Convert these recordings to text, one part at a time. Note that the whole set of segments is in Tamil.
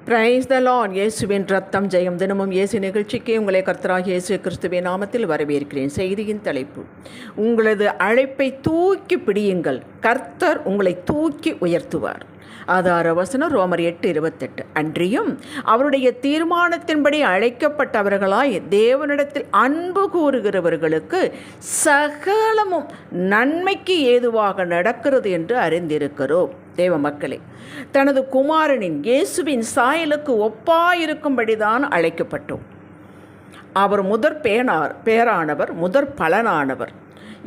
Praise the Lord. இயேசுவின் ரத்தம் ஜெயம். தினமும் இயேசு நிகழ்ச்சிக்கு உங்களை கர்த்தராகிய இயேசு கிறிஸ்துவின் நாமத்தில் வரவேற்கிறேன். செய்தியின் தலைப்பு: உங்களது அழைப்பை தூக்கி பிடியுங்கள், கர்த்தர் உங்களை தூக்கி உயர்த்துவார். ஆதார வசனம் ரோமர் 8:28. அன்றியும் அவருடைய தீர்மானத்தின்படி அழைக்கப்பட்டவர்களாய் தேவனிடத்தில் அன்பு கூறுகிறவர்களுக்கு சகலமும் நன்மைக்கு ஏதுவாக நடக்கிறது என்று அறிந்திருக்கிறோம். தேவ மக்களே, தனது குமாரனின் இயேசுவின் சாயலுக்கு ஒப்பாயிருக்கும்படிதான் அழைக்கப்பட்டோம். அவர் முதற் பேரானவர், முதற் பலனானவர்.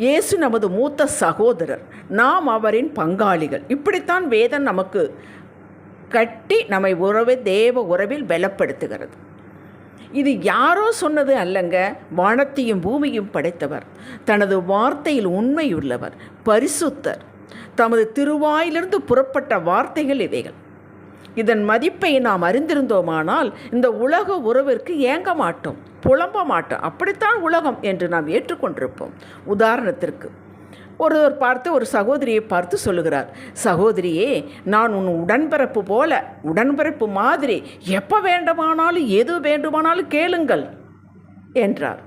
இயேசு நமது மூத்த சகோதரர், நாம் அவரின் பங்காளிகள். இப்படித்தான் வேதம் நமக்கு கட்டி நம்மை தேவ உறவில் பலப்படுத்துகிறது. இது யாரோ சொன்னது அல்லங்க. வானத்தையும் பூமியும் படைத்தவர், தனது வார்த்தையில் உண்மையுள்ளவர், பரிசுத்தர். தமது திருவாயிலிருந்து புறப்பட்ட வார்த்தைகள் இவைகள். இதன் மதிப்பை நாம் அறிந்திருந்தோமானால் இந்த உலக உறவிற்கு ஏங்க மாட்டோம், புலம்ப மாட்டோம். அப்படித்தான் உலகம் என்று நாம் ஏற்றுக்கொண்டிருப்போம். உதாரணத்திற்கு, ஒருவர் பார்த்து ஒரு சகோதரியை பார்த்து சொல்லுகிறார்: சகோதரியே, நான் உன் உடன்பிறப்பு போல, உடன்பிறப்பு மாதிரி, எப்போ வேண்டுமானாலும் எது வேண்டுமானாலும் கேளுங்கள் என்றார்.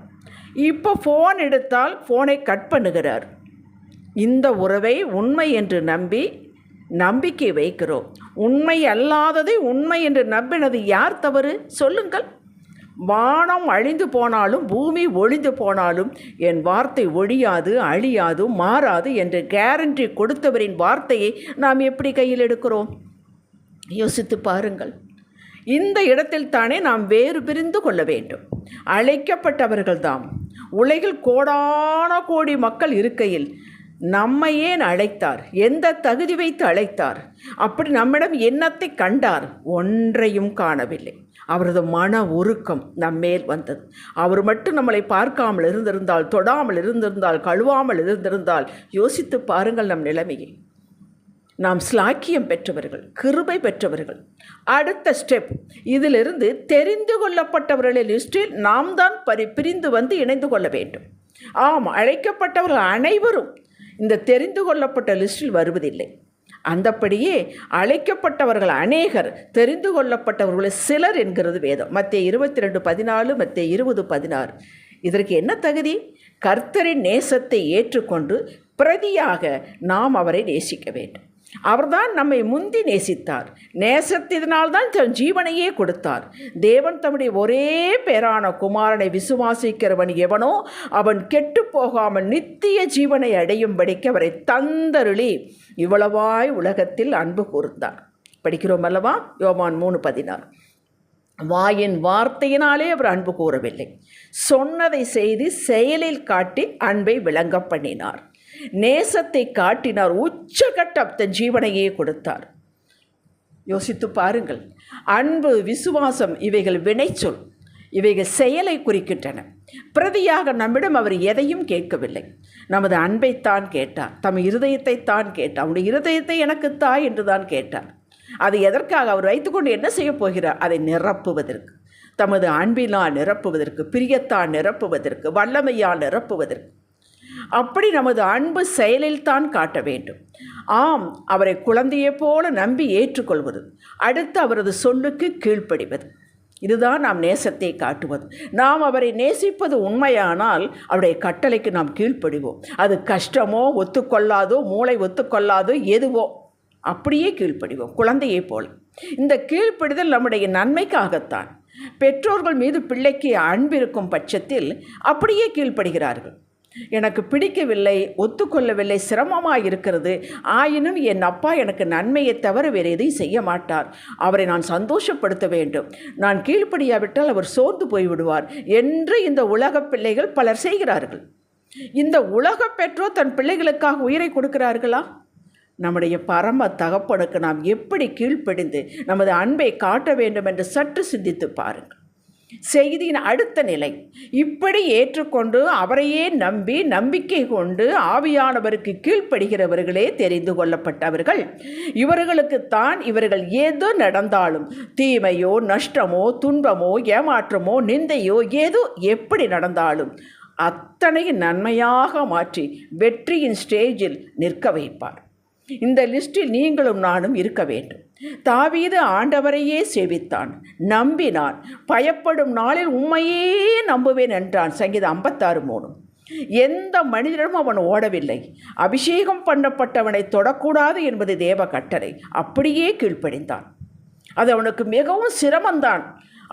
இப்போ ஃபோன் எடுத்தால் ஃபோனை கட் பண்ணுகிறார். இந்த உறவை உண்மை என்று நம்பி நம்பிக்கை வைக்கிறோம். உண்மை அல்லாததை உண்மை என்று நம்பினது யார் தவறு சொல்லுங்கள்? வானம் அழிந்து போனாலும் பூமி ஒழிந்து போனாலும் என் வார்த்தை ஒழியாது, அழியாது, மாறாது என்று கேரண்டி கொடுத்தவரின் வார்த்தையை நாம் எப்படி கையில் எடுக்கிறோம்? யோசித்து பாருங்கள். இந்த இடத்தில் தானே நாம் வேறு பிரிந்து கொள்ள வேண்டும். அழைக்கப்பட்டவர்கள்தாம். உலகில் கோடான கோடி மக்கள் இருக்கையில் நம்மை ஏன் அழைத்தார்? எந்த தகுதி வைத்து அழைத்தார்? அப்படி நம்மிடம் என்னத்தை கண்டார்? ஒன்றையும் காணவில்லை. அவரது மன உருக்கம் நம்மேல் வந்தது. அவர் மட்டும் நம்மளை பார்க்காமல் இருந்திருந்தால், தொடாமல் இருந்திருந்தால், கழுவாமல் இருந்திருந்தால், யோசித்து பாருங்கள் நம் நிலைமையை. நாம் ஸ்லாக்கியம் பெற்றவர்கள், கிருபை பெற்றவர்கள். அடுத்த ஸ்டெப், இதிலிருந்து தெரிந்து கொள்ளப்பட்டவர்களின் லிஸ்டில் நாம் தான் பிரிந்து வந்து இணைந்து கொள்ள வேண்டும். ஆம், அழைக்கப்பட்டவர்கள் அனைவரும் இந்த தெரிந்து கொள்ளப்பட்ட லிஸ்டில் வருவதில்லை. அந்தப்படியே அழைக்கப்பட்டவர்கள் அநேகர், தெரிந்து கொள்ளப்பட்டவர்கள் சிலர் என்கிறது வேதம். மத்தேயு 22:14, மத்தேயு 20:16. இதற்கு என்ன தகுதி? கர்த்தரின் நேசத்தை ஏற்றுக்கொண்டு பிரதியாக நாம் அவரை நேசிக்க வேண்டும். அவர்தான் நம்மை முந்தி நேசித்தார். நேசத்தினால்தான் தன் ஜீவனையே கொடுத்தார். தேவன் தம்முடைய ஒரே பேரான குமாரனை விசுவாசிக்கிறவன் எவனோ அவன் கெட்டு போகாமல் நித்திய ஜீவனை அடையும்படிக்கு அவரை தந்தருளி இவ்வளவாய் உலகத்தில் அன்பு கூர்ந்தார். படிக்கிறோம் அல்லவா? யோவான் 3:16. வாயின் வார்த்தையினாலே அவர் அன்பு கூறவில்லை, சொன்னதை செய்து செயலில் காட்டி அன்பை விளங்க பண்ணினார். நேசத்தை காட்டினார். உச்சகட்டம் தன் ஜீவனையே கொடுத்தார். யோசித்து பாருங்கள். அன்பு, விசுவாசம் இவைகள் வினைச்சொல், இவைகள் செயலை குறிக்கின்றன. பிரதியாக நம்மிடம் அவர் எதையும் கேட்கவில்லை. நமது அன்பைத்தான் கேட்டார், தம் இருதயத்தைத்தான் கேட்டார். அவனுடைய இருதயத்தை எனக்கு தாய் என்று தான் கேட்டார். அதை எதற்காக அவர் வைத்துக்கொண்டு என்ன செய்ய போகிறார்? அதை நிரப்புவதற்கு, தமது அன்பினால் நிரப்புவதற்கு, பிரியத்தால் நிரப்புவதற்கு, வல்லமையால் நிரப்புவதற்கு. அப்படி நமது அன்பு செயலில் தான் காட்ட வேண்டும். ஆம், அவரை குழந்தையைப் போல நம்பி ஏற்றுக்கொள்வது, அடுத்து அவரது சொல்லுக்கு கீழ்ப்படிவது. இதுதான் நாம் நேசத்தை காட்டுவது. நாம் அவரை நேசிப்பது உண்மையானால் அவருடைய கட்டளைக்கு நாம் கீழ்ப்படிவோம். அது கஷ்டமோ, ஒத்துக்கொள்ளாதோ, மூளை ஒத்துக்கொள்ளாதோ, எதுவோ அப்படியே கீழ்ப்படிவோம், குழந்தையைப் போல. இந்த கீழ்ப்படிதல் நம்முடைய நன்மைக்காகத்தான். பெற்றோர்கள் மீது பிள்ளைக்கு அன்பிருக்கும் பட்சத்தில் அப்படியே கீழ்ப்படுகிறார்கள். எனக்கு பிடிக்கவில்லை, ஒத்துக்கொள்ளவில்லை, சிரமமாக இருக்கிறது, ஆயினும் என் அப்பா எனக்கு நன்மையை தவிர வேறு எதையும் செய்ய மாட்டார், அவரை நான் சந்தோஷப்படுத்த வேண்டும், நான் கீழ்ப்படியாவிட்டால் அவர் சோர்ந்து போய்விடுவார் என்று இந்த உலக பிள்ளைகள் பலர் செய்கிறார்கள். இந்த உலக பெற்றோர் தன் பிள்ளைகளுக்காக உயிரை கொடுக்கிறார்களா? நம்முடைய பரம தகப்பனுக்கு நாம் எப்படி கீழ்ப்படிந்து நமது அன்பை காட்ட வேண்டும் என்று சற்று சிந்தித்து பாருங்கள். செய்தியின் அடுத்த நிலை, இப்படி ஏற்றுக்கொண்டு அவரையே நம்பி நம்பிக்கை கொண்டு ஆவியானவருக்கு கீழ்ப்படுகிறவர்களே தெரிந்து கொள்ளப்பட்டவர்கள். இவர்களுக்குத்தான் இவர்கள் ஏதோ நடந்தாலும், தீமையோ, நஷ்டமோ, துன்பமோ, ஏமாற்றமோ, நிந்தையோ, ஏதோ எப்படி நடந்தாலும் அத்தனை நன்மையாக மாற்றி வெற்றியின் ஸ்டேஜில் நிற்க வைப்பார். இந்த லிஸ்டில் நீங்களும் நானும் இருக்க வேண்டும். தாவீது ஆண்டவரையே சேவித்தான், நம்பினான். பயப்படும் நாளில் உம்மையே நம்புவேன் என்றான். சங்கீதம் 56:3. எந்த மனிதனும் அவன் ஓடவில்லை. அபிஷேகம் பண்ணப்பட்டவனை தொடக்கூடாது என்பது தேவ கட்டளை. அப்படியே கீழ்ப்படிந்தான். அது அவனுக்கு மிகவும் சிரமந்தான்,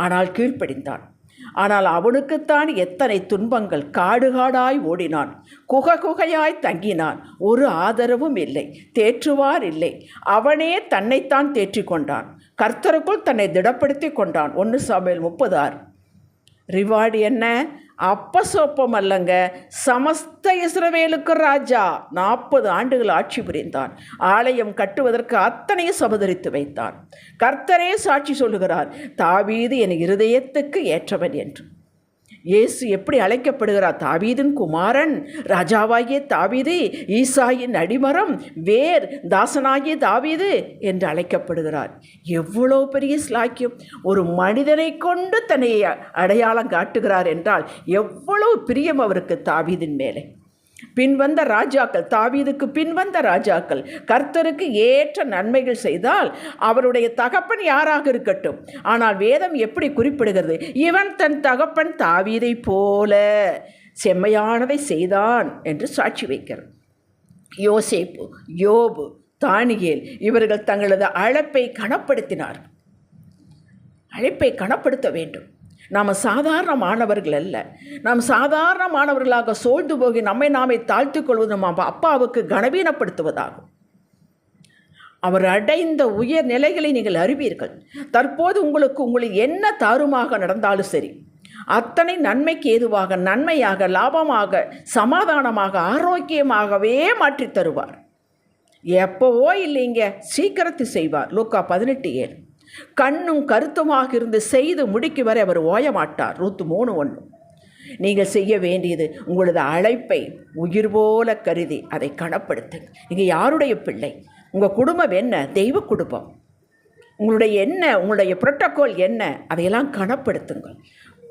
ஆனால் கீழ்ப்படிந்தான். ஆனால் அவனுக்குத்தான் எத்தனை துன்பங்கள். காடு காடாய் ஓடினான், குகையாய் தங்கினான். ஒரு ஆதரவும் இல்லை, தேற்றுவார் இல்லை. அவனே தன்னைத்தான் தேற்றிக்கொண்டான். கர்த்தருக்குள் தன்னை திடப்படுத்தி கொண்டான். 1 சாமுவேல் 30:6. ரிவார்டு என்ன? அப்பசோப்பம் அல்லங்க, சமஸ்த இஸ்ரவேலுக்கு ராஜா. 40 ஆண்டுகள் ஆட்சி புரிந்தான். ஆலயம் கட்டுவதற்கு அத்தனையும் சபதரித்து வைத்தான். கர்த்தரே சாட்சி சொல்லுகிறார், தாவீது என் இருதயத்துக்கு ஏற்றவன் என்று. இயேசு எப்படி அழைக்கப்படுகிறார்? தாவீதின் குமாரன், ராஜாவாகிய தாவீது, ஈசாயின் அடிமரம், வேர், தாசனாகிய தாவீது என்று அழைக்கப்படுகிறார். எவ்வளோ பெரிய ஸ்லாக்கியம்! ஒரு மனிதனை கொண்டு தன்னை அடையாளம் காட்டுகிறார் என்றால் எவ்வளவு பிரியம் அவருக்கு தாவீதின் மேலே. பின்வந்த ராஜாக்கள், தாவீதுக்கு பின்வந்த ராஜாக்கள் கர்த்தருக்கு ஏற்ற நன்மைகள் செய்தால் அவருடைய தகப்பன் யாராக இருக்கட்டும், ஆனால் வேதம் எப்படி குறிப்பிடுகிறது? இவன் தன் தகப்பன் தாவீதை போல செம்மையானதை செய்தான் என்று சாட்சி வைக்கிறார். யோசேப்பு, யோபு, தானியேல் இவர்கள் தங்களது அழைப்பை கனப்படுத்தினார். அழைப்பை கனப்படுத்த வேண்டும். நாம் சாதாரணமானவர்கள் அல்ல. நாம் சாதாரணமானவர்களாக சோழ்ந்து போகி நம்மை நாமே தாழ்த்து கொள்வது நம்ம அப்பாவுக்கு கனவீனப்படுத்துவதாகும். அவர் அடைந்த உயர் நிலைகளை நீங்கள் அறிவீர்கள். தற்போது உங்களுக்கு என்ன தாறுமாக நடந்தாலும் சரி, அத்தனை நன்மைக்கு ஏதுவாக, நன்மையாக, லாபமாக, சமாதானமாக, ஆரோக்கியமாகவே மாற்றி தருவார். எப்போவோ இல்லைங்க, சீக்கிரத்தை செய்வார். லூக்கா 18:7. கண்ணும் கருத்துமாக இருந்து செய்து முடிக்கும் வரை அவர் ஓயமாட்டார். ரூத் 3:1. நீங்கள் செய்ய வேண்டியது உங்களது அழைப்பை உயிர் போல கருதி அதை கனப்படுத்துங்க. நீங்கள் யாருடைய பிள்ளை? உங்கள் குடும்பம் என்ன? தெய்வ குடும்பம். உங்களுடைய புரோட்டோகால் என்ன? அதையெல்லாம் கனப்படுத்துங்கள்.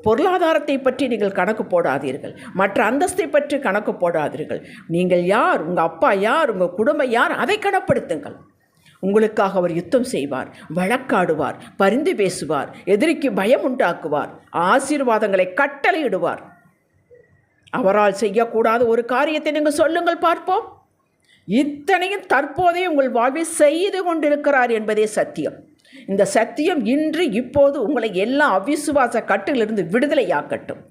பொருளாதாரத்தை பற்றி நீங்கள் கணக்கு போடாதீர்கள். மற்ற அந்தஸ்தை பற்றி கணக்கு போடாதீர்கள். நீங்கள் யார்? உங்கள் அப்பா யார்? உங்கள் குடும்பம் யார்? அதை கனப்படுத்துங்கள். உங்களுக்காக அவர் யுத்தம் செய்வார், வழக்காடுவார், பரிந்து பேசுவார், எதிரிக்கு பயம் உண்டாக்குவார், ஆசீர்வாதங்களை கட்டளையிடுவார். அவரால் செய்யக்கூடாத ஒரு காரியத்தை நீங்கள் சொல்லுங்கள் பார்ப்போம். இத்தனையும் தற்போதே உங்கள் வாழ்வில் செய்து கொண்டிருக்கிறார் என்பதே சத்தியம். இந்த சத்தியம் இன்று இப்போது உங்களை எல்லா அவிசுவாச கட்டிலிருந்து விடுதலையாக்கட்டும்.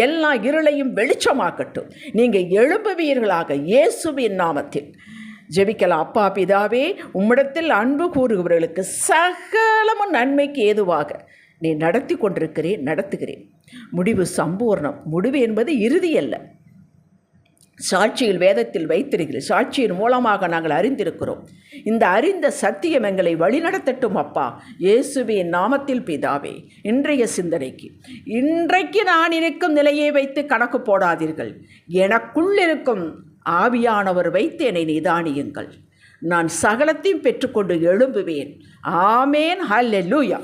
எல்லா இருளையும் வெளிச்சமாக்கட்டும். நீங்கள் எழும்புவீர்களாக இயேசுவின் நாமத்தில். ஜெபிக்கலாம். அப்பா பிதாவே, உம்மிடத்தில் அன்பு கூறுகிறவர்களுக்கு சகலமும் நன்மைக்கு ஏதுவாக நீ நடத்தி கொண்டிருக்கிறேன், நடத்துகிறேன். முடிவு சம்பூர்ணம். முடிவு என்பது இறுதி அல்ல. சாட்சியில் வேதத்தில் வைத்திருக்கிறேன். சாட்சியின் மூலமாக நாங்கள் அறிந்திருக்கிறோம். இந்த அறிந்த சத்தியம் எங்களை வழிநடத்தட்டும் அப்பா, இயேசுவின் நாமத்தில் பிதாவே. இன்றைய சிந்தனைக்கு, இன்றைக்கு நான் இருக்கும் நிலையை வைத்து கணக்கு போடாதீர்கள். எனக்குள் இருக்கும் ஆவியானவர் வைத்து என்னை நிதானியுங்கள். நான் சகலத்தையும் பெற்றுக்கொண்டு எழும்புவேன். ஆமேன். ஹல்லேலூயா.